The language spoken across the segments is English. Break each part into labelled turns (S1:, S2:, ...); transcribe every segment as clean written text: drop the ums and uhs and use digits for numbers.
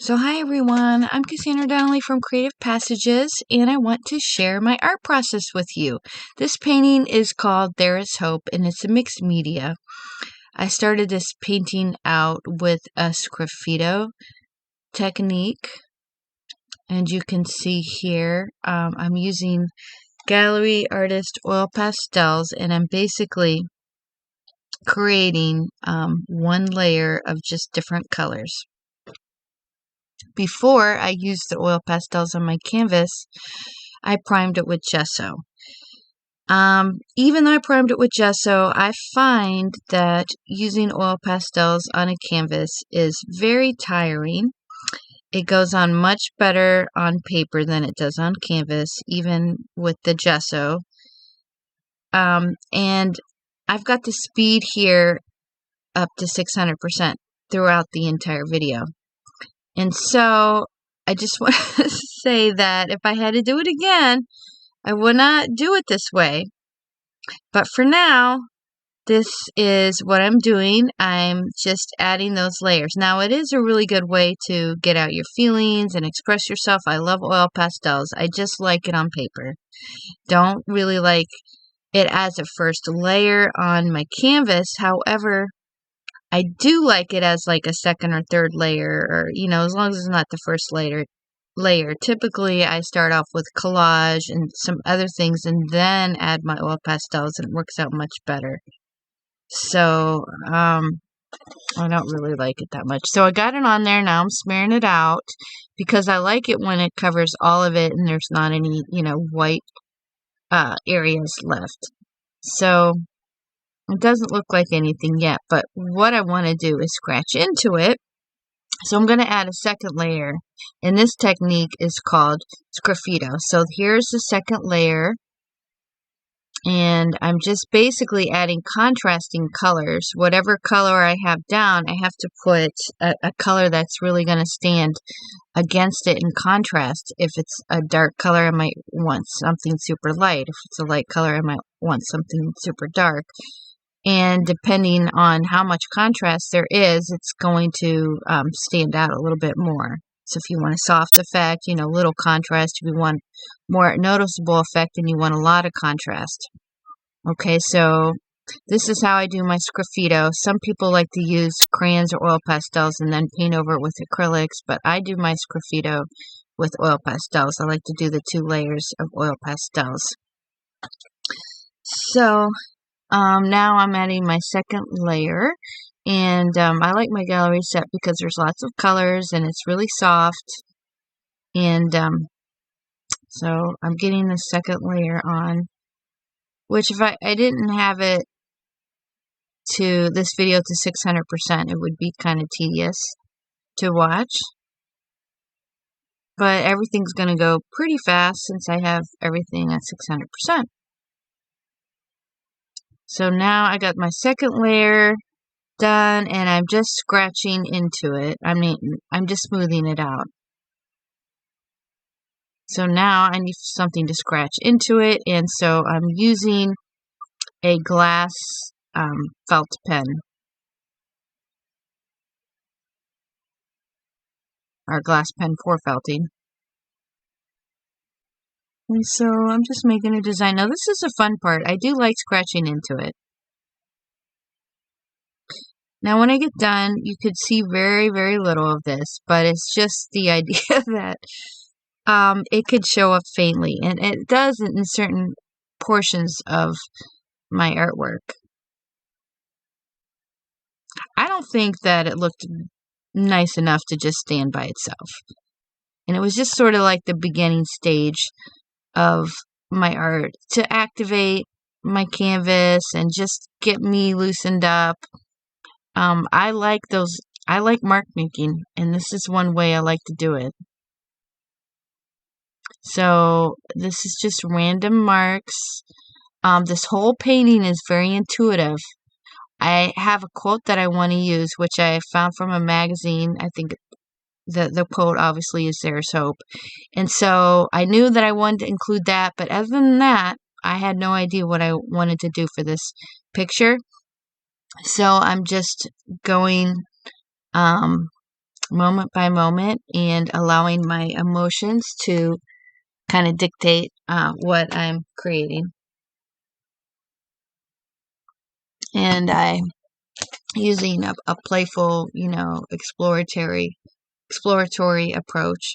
S1: So hi everyone, I'm Cassandra Donnelly from Creative Passages, and I want to share my art process with you. This painting is called There Is Hope, and it's a mixed media. I started this painting out with a Sgraffito technique, and you can see here I'm using Gallery Artist Oil Pastels, and I'm basically creating one layer of just different colors. Before I used the oil pastels on my canvas, I primed it with gesso. Even though I primed it with gesso, I find that using oil pastels on a canvas is very tiring. It goes on much better on paper than it does on canvas, even with the gesso. And I've got the speed here up to 600% throughout the entire video. And so I just want to say that if I had to do it again, I would not do it this way. But for now, this is what I'm doing. I'm just adding those layers. Now, it is a really good way to get out your feelings and express yourself. I love oil pastels. I just like it on paper. Don't really like it as a first layer on my canvas. However, I do like it as like a second or third layer, or, as long as it's not the first layer. Typically, I start off with collage and some other things and then add my oil pastels, and it works out much better. So, I don't really like it that much. So I got it on there. Now I'm smearing it out because I like it when it covers all of it and there's not any, white areas left. So it doesn't look like anything yet, but what I want to do is scratch into it. So I'm going to add a second layer, and this technique is called Sgraffito. So here's the second layer, and I'm just basically adding contrasting colors. Whatever color I have down, I have to put a color that's really going to stand against it in contrast. If it's a dark color, I might want something super light. If it's a light color, I might want something super dark. And depending on how much contrast there is, it's going to stand out a little bit more. So if you want a soft effect, little contrast. If you want more noticeable effect, and you want a lot of contrast. Okay, so this is how I do my Sgraffito. Some people like to use crayons or oil pastels and then paint over it with acrylics, but I do my Sgraffito with oil pastels. I like to do the 2 layers of oil pastels. So now I'm adding my second layer, and I like my gallery set because there's lots of colors and it's really soft. And so I'm getting the second layer on, which if I didn't have it to this video to 600%, it would be kind of tedious to watch. But everything's going to go pretty fast since I have everything at 600%. So now I got my second layer done, and I'm just scratching into it. I'm just smoothing it out. So now I need something to scratch into it, and so I'm using a glass felt pen, or glass pen for felting. And so I'm just making a design. Now this is a fun part. I do like scratching into it. Now when I get done, you could see very, very little of this, but it's just the idea that it could show up faintly, and it does in certain portions of my artwork. I don't think that it looked nice enough to just stand by itself. And it was just sort of like the beginning stage of my art to activate my canvas and just get me loosened up. I like mark making, and this is one way I like to do it. So this is just random marks. This whole painting is very intuitive. I have a quote that I want to use, which I found from a magazine. I think the quote obviously is "There Is Hope." And so I knew that I wanted to include that, but other than that, I had no idea what I wanted to do for this picture. So I'm just going moment by moment and allowing my emotions to kind of dictate what I'm creating. And I'm using a playful, exploratory approach.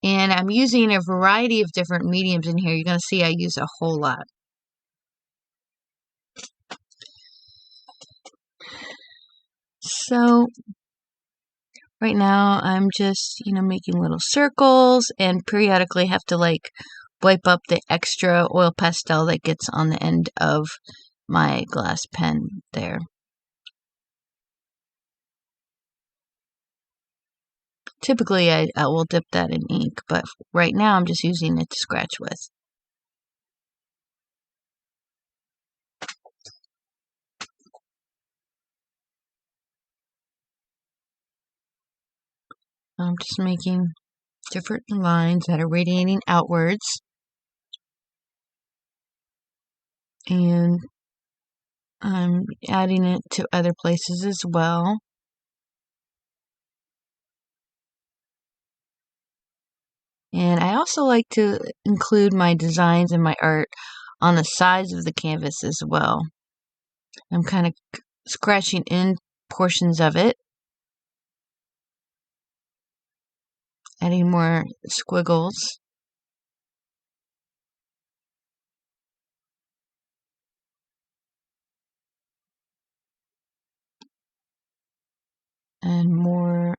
S1: And I'm using a variety of different mediums in here. You're going to see I use a whole lot. So right now I'm just, making little circles and periodically have to like wipe up the extra oil pastel that gets on the end of my glass pen there. Typically I will dip that in ink, but right now I'm just using it to scratch with. I'm just making different lines that are radiating outwards. And I'm adding it to other places as well. And I also like to include my designs and my art on the sides of the canvas as well. I'm kind of scratching in portions of it, adding more squiggles. And more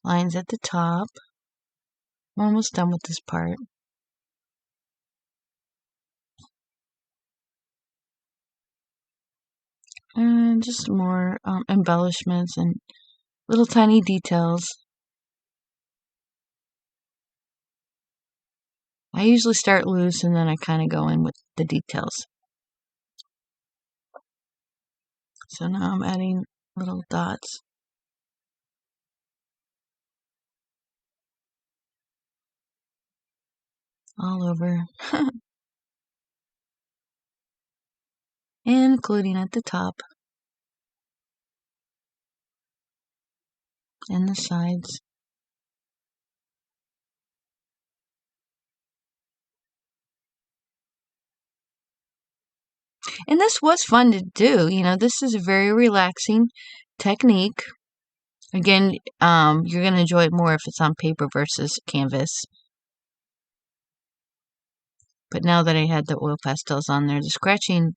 S1: lines at the top. I'm almost done with this part. And just more embellishments and little tiny details. I usually start loose and then I kind of go in with the details. So now I'm adding little dots. All over. Including at the top. And the sides. And this was fun to do. This is a very relaxing technique. Again, you're going to enjoy it more if it's on paper versus canvas. But now that I had the oil pastels on there, the scratching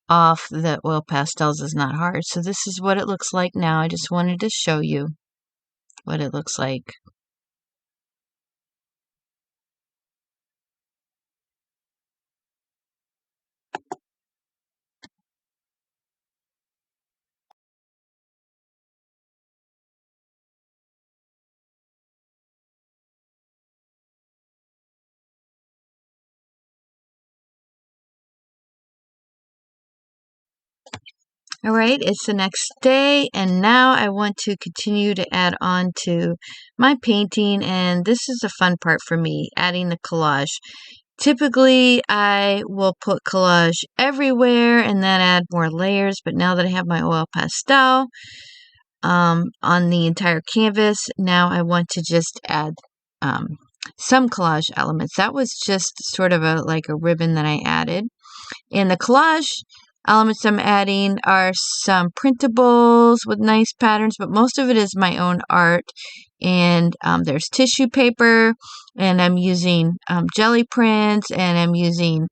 S1: off the oil pastels is not hard. So this is what it looks like now. I just wanted to show you what it looks like. All right, it's the next day, and now I want to continue to add on to my painting, and this is the fun part for me, adding the collage. Typically, I will put collage everywhere and then add more layers, but now that I have my oil pastel on the entire canvas, now I want to just add some collage elements. That was just sort of like a ribbon that I added. And the collage elements I'm adding are some printables with nice patterns, but most of it is my own art. And there's tissue paper, and I'm using jelly prints, and I'm using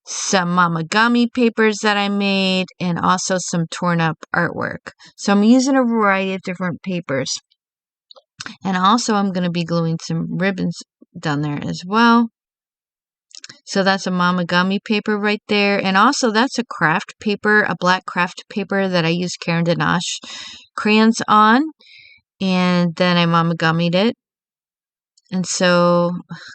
S1: some momigami papers that I made, and also some torn up artwork. So I'm using a variety of different papers. And also I'm going to be gluing some ribbons down there as well. So that's a momigami paper right there. And also that's a craft paper, a black craft paper that I used Caran D'Ache crayons on. And then I momigami'd it. And so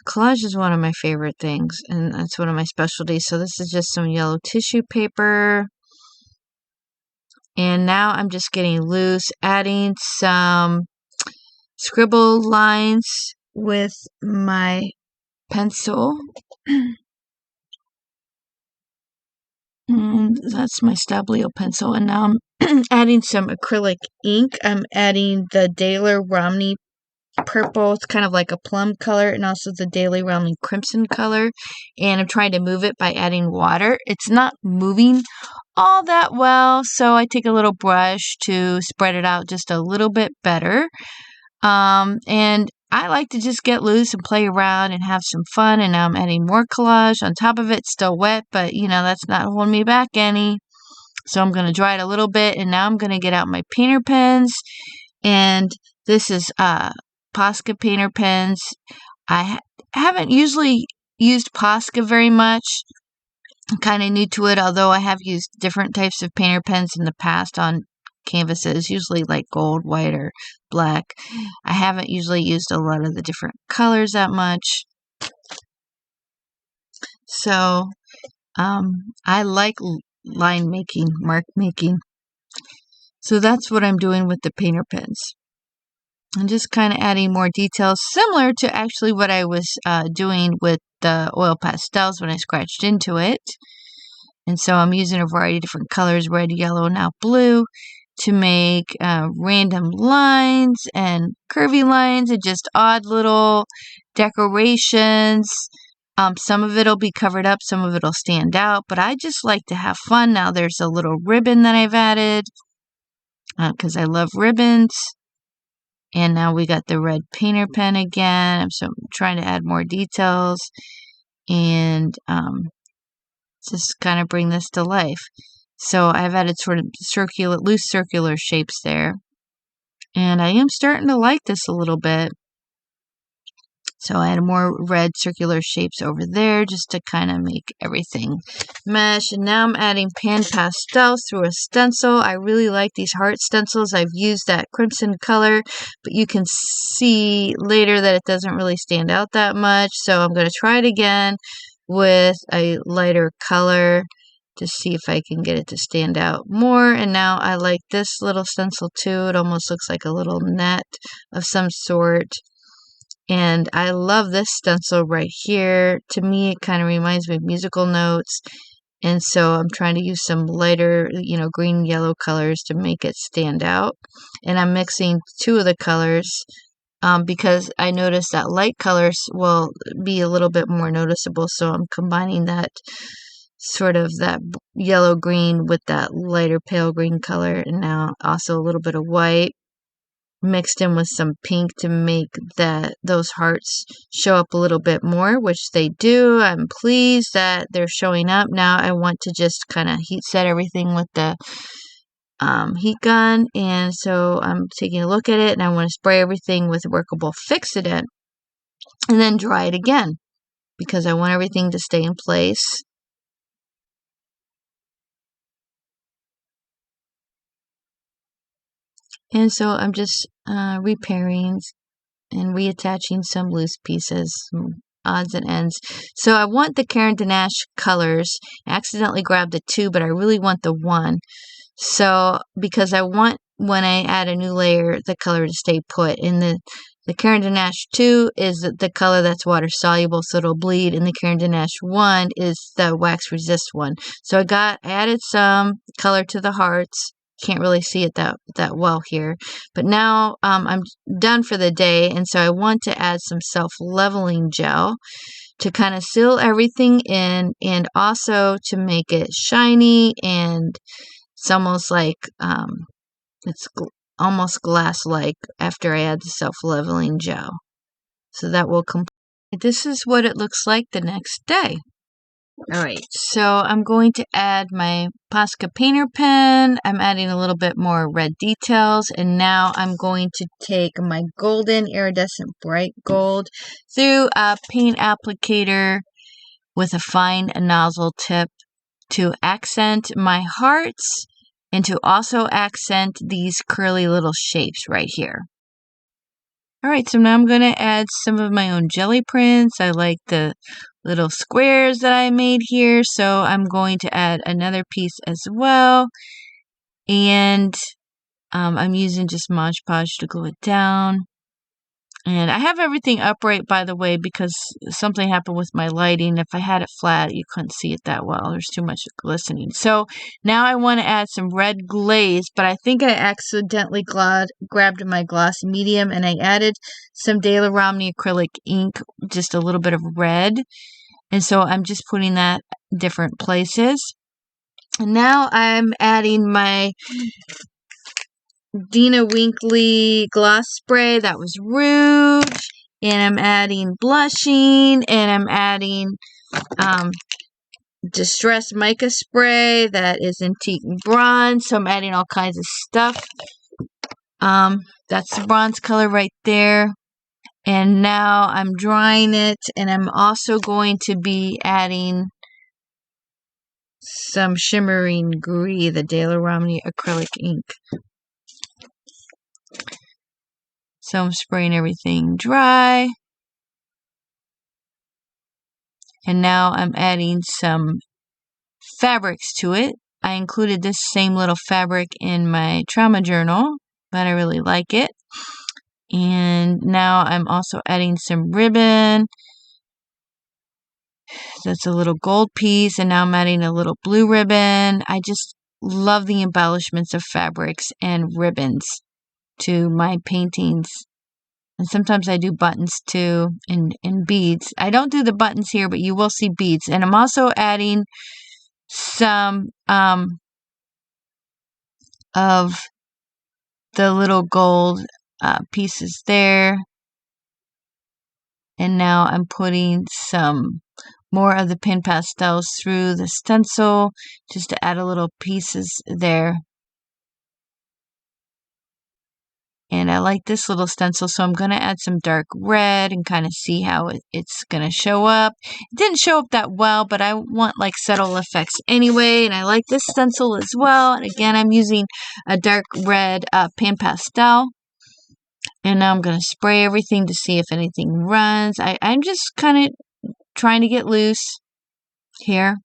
S1: collage is one of my favorite things. And that's one of my specialties. So this is just some yellow tissue paper. And now I'm just getting loose, adding some scribble lines with my pencil. And that's my stabilio pencil, and now I'm adding some acrylic ink. I'm adding the Daler Romney purple. It's kind of like a plum color, and also the Daily Romney crimson color. And I'm trying to move it by adding water. It's not moving all that well, so I take a little brush to spread it out just a little bit better. And I like to just get loose and play around and have some fun. And now I'm adding more collage on top of it. It's still wet, but that's not holding me back any. So I'm going to dry it a little bit, and now I'm going to get out my painter pens. And this is Posca painter pens. I haven't usually used Posca very much. I'm kind of new to it, although I have used different types of painter pens in the past on canvases, usually like gold, white, or black. I haven't usually used a lot of the different colors that much. So I like line making, mark making. So that's what I'm doing with the painter pens. I'm just kind of adding more details, similar to actually what I was doing with the oil pastels when I scratched into it. And so I'm using a variety of different colors, red, yellow, now blue, to make random lines and curvy lines and just odd little decorations. Some of it will be covered up, some of it will stand out, but I just like to have fun. Now there's a little ribbon that I've added because I love ribbons. And now we got the red painter pen again. So I'm trying to add more details and just kind of bring this to life. So I've added sort of loose circular shapes there. And I am starting to like this a little bit. So I added more red circular shapes over there just to kind of make everything mesh. And now I'm adding pan pastels through a stencil. I really like these heart stencils. I've used that crimson color, but you can see later that it doesn't really stand out that much. So I'm going to try it again with a lighter color to see if I can get it to stand out more. And now I like this little stencil too. It almost looks like a little net of some sort. And I love this stencil right here. To me, it kind of reminds me of musical notes. And so I'm trying to use some lighter, green, yellow colors to make it stand out. And I'm mixing two of the colors because I noticed that light colors will be a little bit more noticeable. So I'm combining that sort of that yellow-green with that lighter pale green color. And now also a little bit of white, mixed in with some pink to make those hearts show up a little bit more, which they do. I'm pleased that they're showing up. Now I want to just kind of heat set everything with the heat gun, and so I'm taking a look at it, and I want to spray everything with workable fixadent and then dry it again because I want everything to stay in place. And so I'm just repairing and reattaching some loose pieces, some odds and ends. So I want the Caran D'Ache colors. I accidentally grabbed the 2, but I really want the 1. So because I want, when I add a new layer, the color to stay put. And the Caran D'Ache 2 is the color that's water soluble, so it'll bleed, and the Caran D'Ache 1 is the wax resist one. So I added some color to the hearts. Can't really see it that well here, but now I'm done for the day, and so I want to add some self-leveling gel to kind of seal everything in, and also to make it shiny, and it's almost like it's almost glass-like after I add the self-leveling gel. So that will complete. This is what it looks like the next day. Alright, so I'm going to add my Posca painter pen. I'm adding a little bit more red details, and now I'm going to take my golden iridescent bright gold through a paint applicator with a fine nozzle tip to accent my hearts and to also accent these curly little shapes right here. Alright, so now I'm going to add some of my own jelly prints. I like the little squares that I made here, so I'm going to add another piece as well. And I'm using just Mod Podge to glue it down. And I have everything upright, by the way, because something happened with my lighting. If I had it flat, you couldn't see it that well. There's too much glistening. So now I want to add some red glaze, but I think I accidentally grabbed my gloss medium and I added some Daler Romney acrylic ink, just a little bit of red. And so I'm just putting that different places. And now I'm adding my Dina Winkley gloss spray. That was Rouge. And I'm adding blushing. And I'm adding Distress Mica spray. That is Antique Bronze. So I'm adding all kinds of stuff. That's the bronze color right there. And now I'm drying it. And I'm also going to be adding some shimmering gris, the Daler Romney acrylic ink. So I'm spraying everything dry. And now I'm adding some fabrics to it. I included this same little fabric in my trauma journal, but I really like it. And now I'm also adding some ribbon. That's a little gold piece, and now I'm adding a little blue ribbon. I just love the embellishments of fabrics and ribbons to my paintings. And sometimes I do buttons too, and beads. I don't do the buttons here, but you will see beads. And I'm also adding some of the little gold pieces there. And now I'm putting some more of the pin pastels through the stencil just to add a little pieces there. And I like this little stencil, so I'm going to add some dark red and kind of see how it's going to show up. It didn't show up that well, but I want like subtle effects anyway, and I like this stencil as well. And again, I'm using a dark red pan pastel. And now I'm going to spray everything to see if anything runs. I'm just kind of trying to get loose here.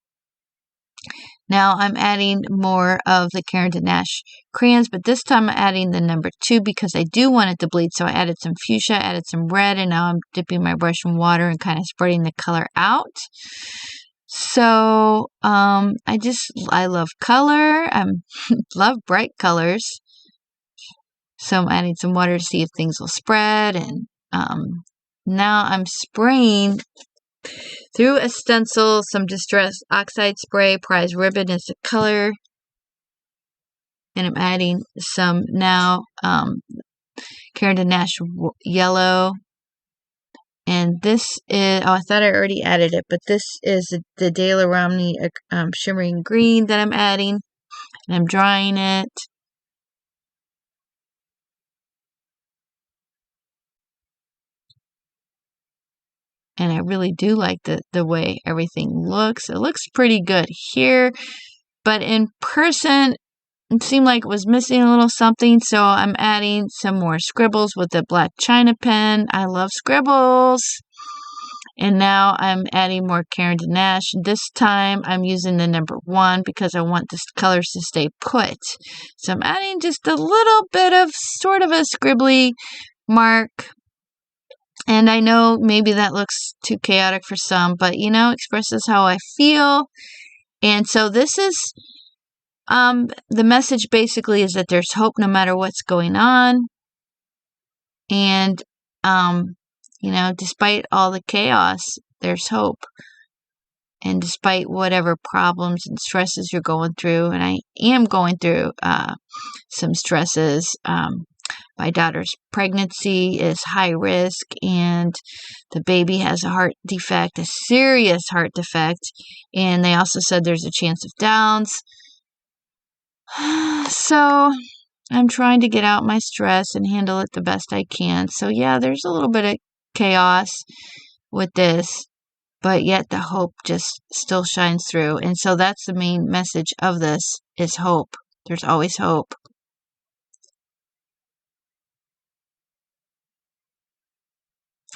S1: Now I'm adding more of the Caran D'Ache crayons, but this time I'm adding the number 2 because I do want it to bleed. So I added some fuchsia, added some red, and now I'm dipping my brush in water and kind of spreading the color out. So I love color. I love bright colors. So I'm adding some water to see if things will spread. And now I'm spraying through a stencil some Distress Oxide spray. Prize Ribbon is the color. And I'm adding some now Caran D'Ache yellow. And this is, I thought I already added it, but this is the Daler Romney shimmering green that I'm adding. And I'm drying it. And I really do like the way everything looks. It looks pretty good here. But in person, it seemed like it was missing a little something. So I'm adding some more scribbles with the black china pen. I love scribbles. And now I'm adding more Caran D'Ache. This time I'm using the number 1 because I want the colors to stay put. So I'm adding just a little bit of sort of a scribbly mark. And I know maybe that looks too chaotic for some, but expresses how I feel. And so this is, the message basically is that there's hope no matter what's going on. And, despite all the chaos, there's hope. And despite whatever problems and stresses you're going through, and I am going through some stresses, my daughter's pregnancy is high risk, and the baby has a heart defect, a serious heart defect, and they also said there's a chance of Downs. So I'm trying to get out my stress and handle it the best I can. So yeah, there's a little bit of chaos with this, but yet the hope just still shines through. And so that's the main message of this, is hope. There's always hope.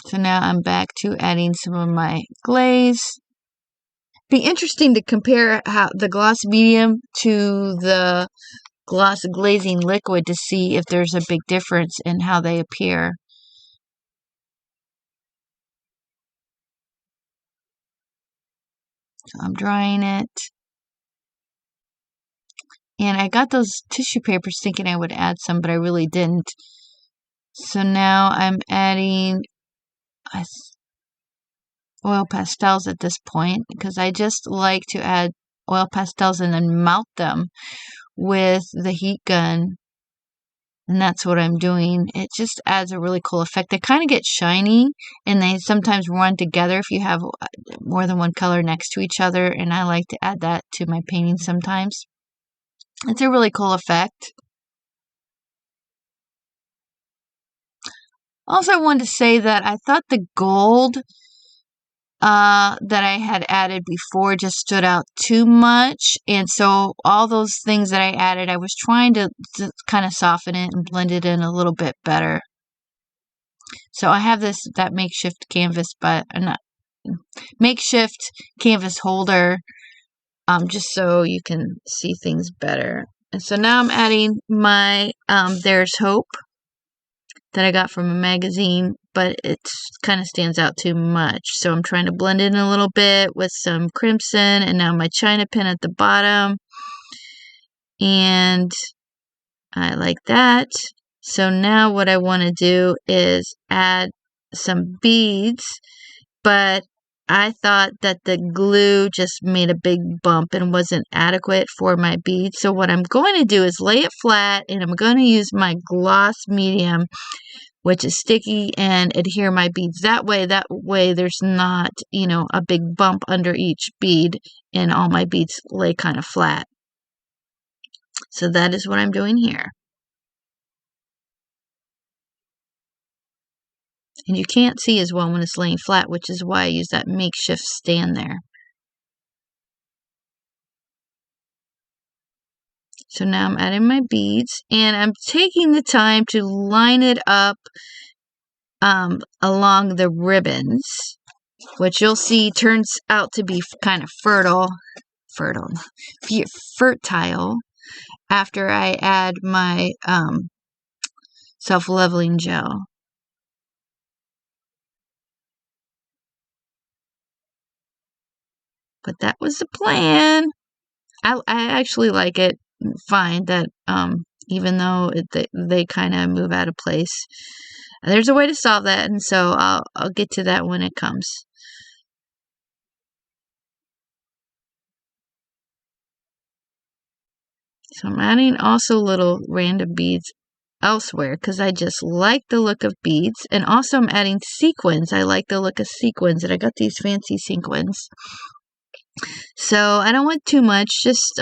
S1: So now I'm back to adding some of my glaze. Be interesting to compare how the gloss medium to the gloss glazing liquid to see if there's a big difference in how they appear. So I'm drying it. And I got those tissue papers thinking I would add some, but I really didn't. So now I'm adding oil pastels at this point, because I just like to add oil pastels and then mount them with the heat gun. And that's what I'm doing. It just adds a really cool effect. They kind of get shiny, and they sometimes run together if you have more than one color next to each other, and I like to add that to my painting sometimes. It's a really cool effect. Also, I wanted to say that I thought the gold that I had added before just stood out too much, and so all those things that I added, I was trying to kind of soften it and blend it in a little bit better. So I have that makeshift canvas, but not makeshift canvas holder, just so you can see things better. And so now I'm adding my There's Hope that I got from a magazine, but it kind of stands out too much. So I'm trying to blend it in a little bit with some crimson, and now my China pen at the bottom. And I like that. So now what I want to do is add some beads, but I thought that the glue just made a big bump and wasn't adequate for my beads. So what I'm going to do is lay it flat, and I'm going to use my gloss medium, which is sticky, and adhere my beads that way. That way there's not, a big bump under each bead, and all my beads lay kind of flat. So that is what I'm doing here. And you can't see as well when it's laying flat, which is why I use that makeshift stand there. So now I'm adding my beads, and I'm taking the time to line it up along the ribbons, which you'll see turns out to be kind of fertile after I add my self-leveling gel. But that was the plan. I actually like it fine that even though they kind of move out of place. There's a way to solve that, and so I'll get to that when it comes. So I'm adding also little random beads elsewhere because I just like the look of beads, and also I'm adding sequins. I like the look of sequins, and I got these fancy sequins. So I don't want too much, just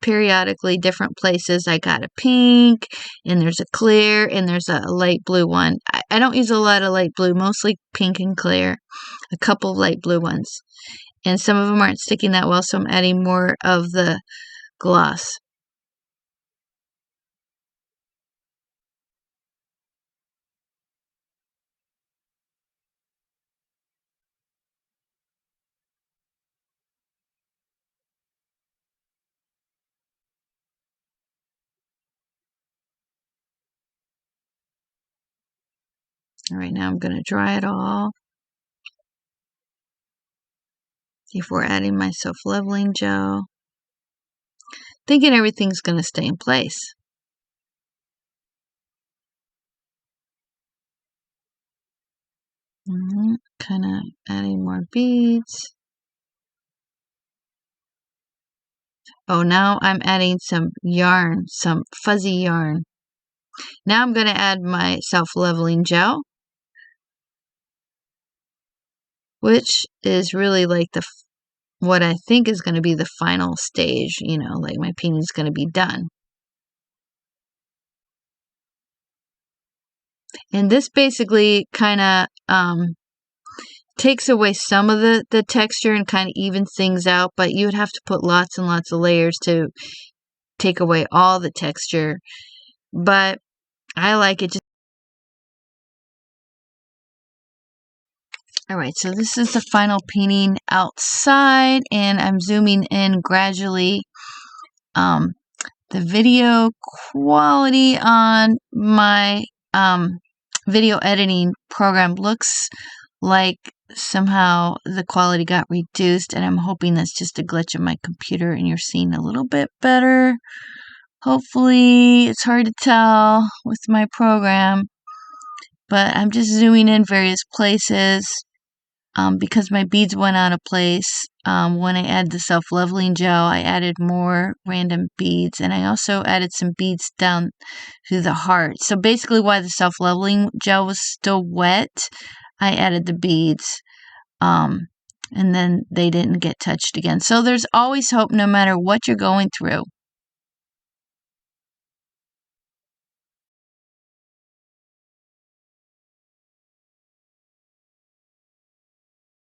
S1: periodically different places. I got a pink, and there's a clear, and there's a light blue one. I don't use a lot of light blue, mostly pink and clear, a couple of light blue ones. And some of them aren't sticking that well, so I'm adding more of the gloss. All right, now I'm going to dry it all before adding my self-leveling gel. Thinking everything's going to stay in place. Kind of adding more beads. Oh, now I'm adding some yarn, some fuzzy yarn. Now I'm going to add my self-leveling gel, which is really like what I think is going to be the final stage, like my painting's going to be done. And this basically kind of takes away some of the texture and kind of evens things out, but you would have to put lots and lots of layers to take away all the texture. But I like it. Alright, so this is the final painting outside, and I'm zooming in gradually. The video quality on my video editing program looks like somehow the quality got reduced, and I'm hoping that's just a glitch of my computer and you're seeing a little bit better. Hopefully, it's hard to tell with my program, but I'm just zooming in various places because my beads went out of place. When I added the self-leveling gel, I added more random beads, and I also added some beads down through the heart. So basically, while the self-leveling gel was still wet, I added the beads, and then they didn't get touched again. So there's always hope no matter what you're going through.